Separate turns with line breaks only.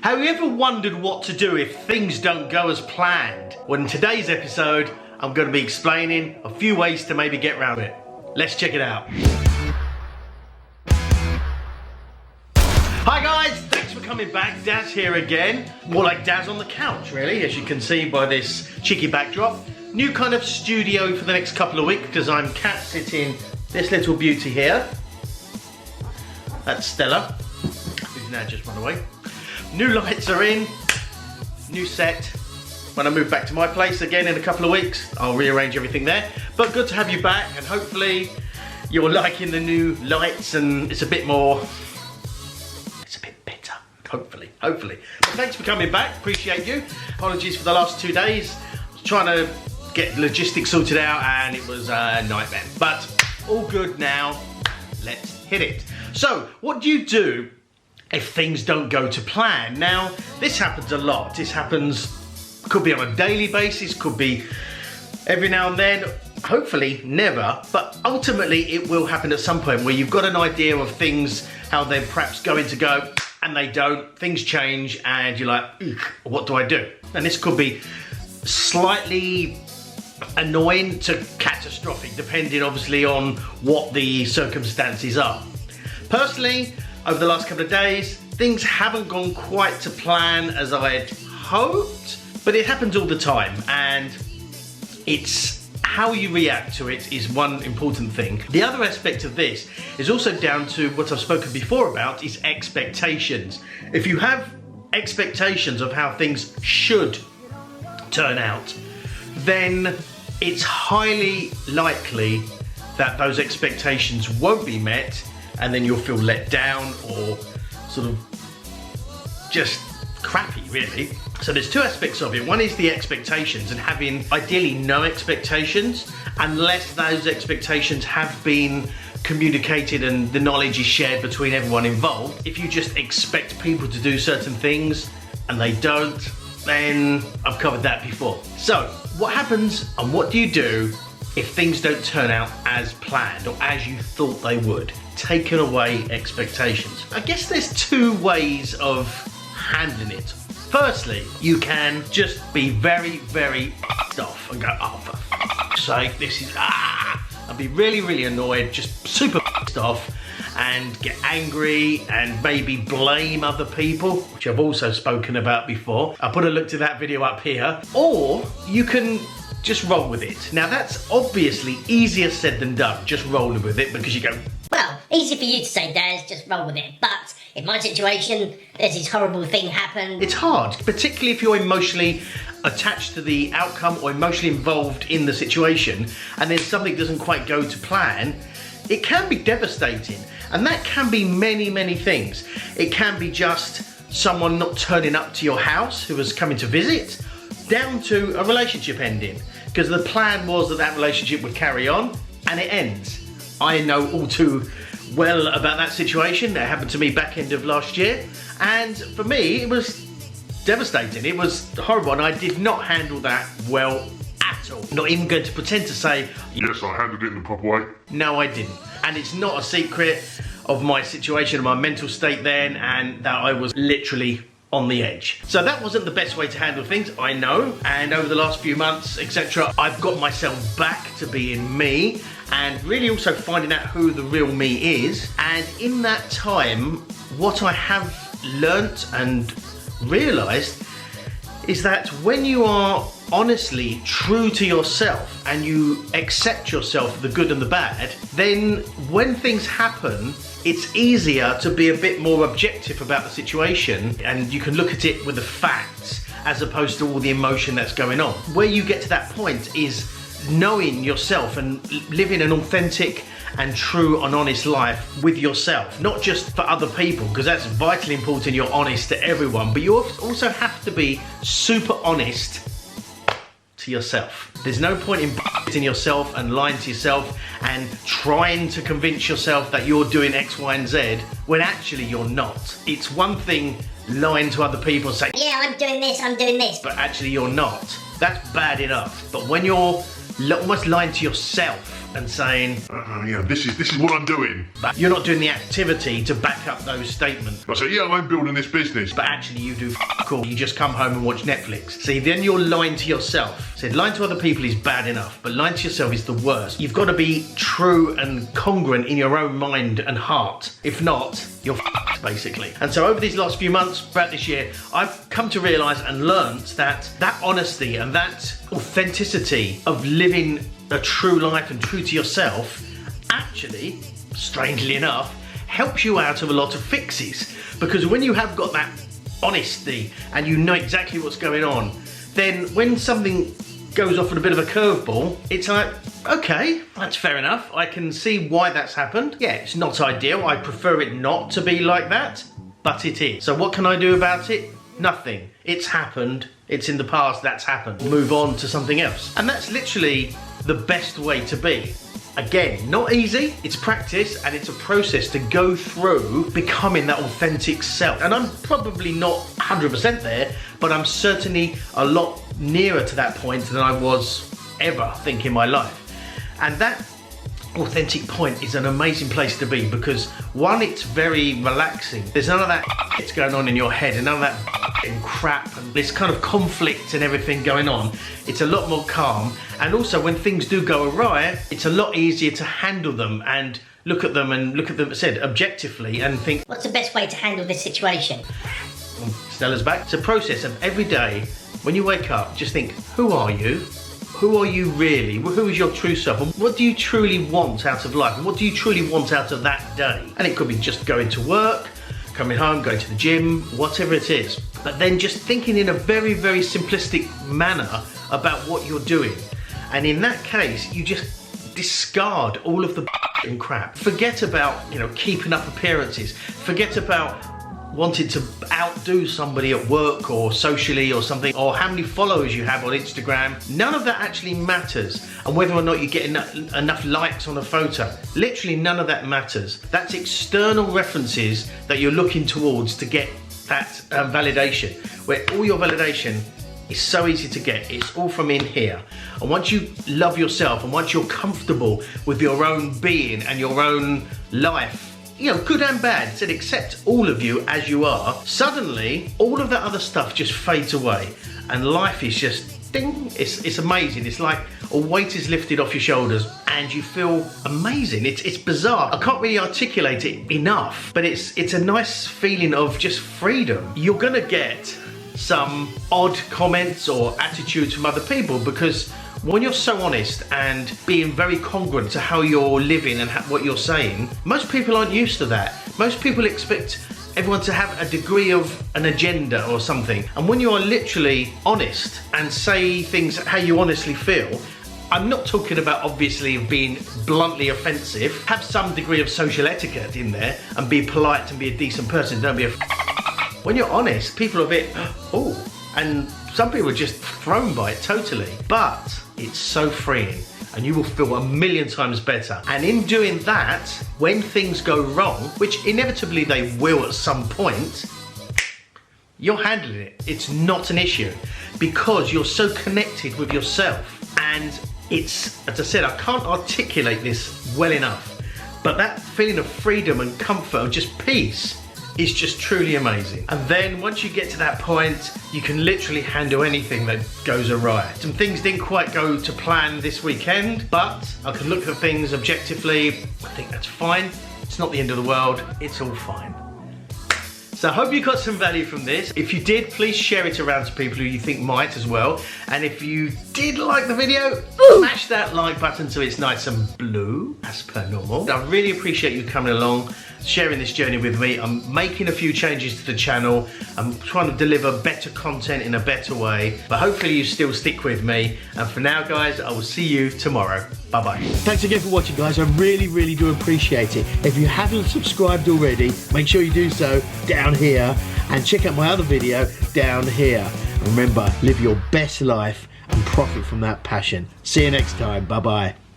Have you ever wondered what to do if things don't go as planned? Well, in today's episode, I'm going to be explaining a few ways to maybe get around it. Let's check it out. Hi guys, thanks for coming back. Daz here again. More like Daz on the couch, really, as you can see by this cheeky backdrop. New kind of studio for the next couple of weeks because I'm cat sitting this little beauty here. That's Stella, who's now just run away. New lights are in, new set. When I move back to my place again in a couple of weeks, I'll rearrange everything there. But good to have you back, and hopefully you're liking the new lights and it's a bit more, it's a bit better, hopefully. But thanks for coming back, appreciate you. Apologies for the last 2 days. I was trying to get logistics sorted out and it was a nightmare. But all good now, let's hit it. So, what do you do if things don't go to plan? Now, this happens a lot. This happens, could be on a daily basis, could be every now and then, hopefully never, but ultimately it will happen at some point where you've got an idea of things, how they're perhaps going to go, and they don't, things change, and you're like, what do I do? And this could be slightly annoying to catastrophic, depending obviously on what the circumstances are. Personally, over the last couple of days, things haven't gone quite to plan as I'd hoped, but it happens all the time, and it's how you react to it is one important thing. The other aspect of this is also down to what I've spoken before about, is expectations. If you have expectations of how things should turn out, then it's highly likely that those expectations won't be met, and then you'll feel let down or sort of just crappy, really. So there's two aspects of it. One is the expectations, and having ideally no expectations unless those expectations have been communicated and the knowledge is shared between everyone involved. If you just expect people to do certain things and they don't, then I've covered that before. So what happens and what do you do if things don't turn out as planned or as you thought they would? Taking away expectations. I guess there's two ways of handling it. Firstly, you can just be very, very off and go, oh, for fuck's sake, this is, and be really, really annoyed, just super off, and get angry and maybe blame other people, which I've also spoken about before. I'll put a link to that video up here. Or you can just roll with it. Now that's obviously easier said than done, just rolling with it, because you go,
well, easy for you to say, Daz, just roll with it. But in my situation, there's this horrible thing happen.
It's hard, particularly if you're emotionally attached to the outcome or emotionally involved in the situation, and then something doesn't quite go to plan. It can be devastating, and that can be many, many things. It can be just someone not turning up to your house who was coming to visit, down to a relationship ending, because the plan was that that relationship would carry on, and it ends. I know all too well about that situation. That happened to me back end of last year, and for me it was devastating. It was horrible, and I did not handle that well at all. Not even going to pretend to say,
yes, I handled it in the proper way.
No, I didn't. And it's not a secret of my situation and my mental state then, and that I was literally on the edge. So that wasn't the best way to handle things, I know, and over the last few months, etc., I've got myself back to being me, and really also finding out who the real me is. And in that time, what I have learnt and realised is that when you are honestly true to yourself and you accept yourself, the good and the bad, then when things happen, it's easier to be a bit more objective about the situation, and you can look at it with the facts as opposed to all the emotion that's going on. Where you get to that point is knowing yourself and living an authentic and true and honest life with yourself, not just for other people, because that's vitally important. You're honest to everyone, but you also have to be super honest to yourself. There's no point in yourself and lying to yourself and trying to convince yourself that you're doing X, Y, and Z when actually you're not. It's one thing lying to other people and saying,
yeah, I'm doing this,
but actually you're not. That's bad enough. But when you're almost lying to yourself and saying,
yeah, this is what I'm doing.
but you're not doing the activity to back up those statements.
I say, yeah, I'm building this business.
But actually you do all. You just come home and watch Netflix. See, then you're lying to yourself. See, lying to other people is bad enough, but lying to yourself is the worst. You've got to be true and congruent in your own mind and heart. If not, you're basically. And so over these last few months, throughout this year, I've come to realise and learnt that honesty and that authenticity of living a true life and true to yourself actually, strangely enough, helps you out of a lot of fixes. Because when you have got that honesty and you know exactly what's going on, then when something goes off with a bit of a curveball, it's like, okay, that's fair enough. I can see why that's happened. Yeah, it's not ideal. I prefer it not to be like that, but it is. So what can I do about it? Nothing. It's happened. It's in the past. That's happened. Move on to something else. And that's literally the best way to be. Again, not easy. It's practice and it's a process to go through becoming that authentic self. And I'm probably not 100% there, but I'm certainly a lot nearer to that point than I was ever think in my life. And that authentic point is an amazing place to be because one, it's very relaxing. There's none of that that's going on in your head and none of that crap and this kind of conflict and everything going on. It's a lot more calm, and also when things do go awry, it's a lot easier to handle them and look at them objectively and think,
What's the best way to handle this situation?
Stella's back. It's a process of every day when you wake up, just think, who are you? Who are you really? Who is your true self? And what do you truly want out of life? And what do you truly want out of that day? And it could be just going to work, coming home, going to the gym, whatever it is. But then just thinking in a very, very simplistic manner about what you're doing. And in that case, you just discard all of the and crap. Forget about, keeping up appearances. Forget about wanted to outdo somebody at work or socially or something, or how many followers you have on Instagram. None of that actually matters. And whether or not you get enough likes on a photo, literally none of that matters. That's external references that you're looking towards to get that validation, where all your validation is so easy to get. It's all from in here. And once you love yourself and once you're comfortable with your own being and your own life, good and bad, said accept all of you as you are, suddenly all of that other stuff just fades away and life is just ding. It's amazing. It's like a weight is lifted off your shoulders and you feel amazing. It's bizarre. I can't really articulate it enough, but it's a nice feeling of just freedom. You're gonna get some odd comments or attitudes from other people because when you're so honest and being very congruent to how you're living and what you're saying, most people aren't used to that. Most people expect everyone to have a degree of an agenda or something. And when you are literally honest and say things how you honestly feel, I'm not talking about obviously being bluntly offensive. Have some degree of social etiquette in there and be polite and be a decent person. Don't be a When you're honest, people are a bit, oh, and some people are just thrown by it totally. But it's so freeing and you will feel a million times better. And in doing that, when things go wrong, which inevitably they will at some point, you're handling it. It's not an issue because you're so connected with yourself. And it's, as I said, I can't articulate this well enough, but that feeling of freedom and comfort and just peace is just truly amazing. And then once you get to that point, you can literally handle anything that goes awry. Some things didn't quite go to plan this weekend, but I can look at things objectively. I think that's fine. It's not the end of the world. It's all fine. So I hope you got some value from this. If you did, please share it around to people who you think might as well. And if you did like the video, smash that like button so it's nice and blue, as per normal. I really appreciate you coming along, sharing this journey with me. I'm making a few changes to the channel. I'm trying to deliver better content in a better way, but hopefully you still stick with me. And for now, guys, I will see you tomorrow. Bye-bye. Thanks again for watching, guys. I really, really do appreciate it. If you haven't subscribed already, make sure you do so down here and check out my other video down here. And remember, live your best life and profit from that passion. See you next time. Bye-bye.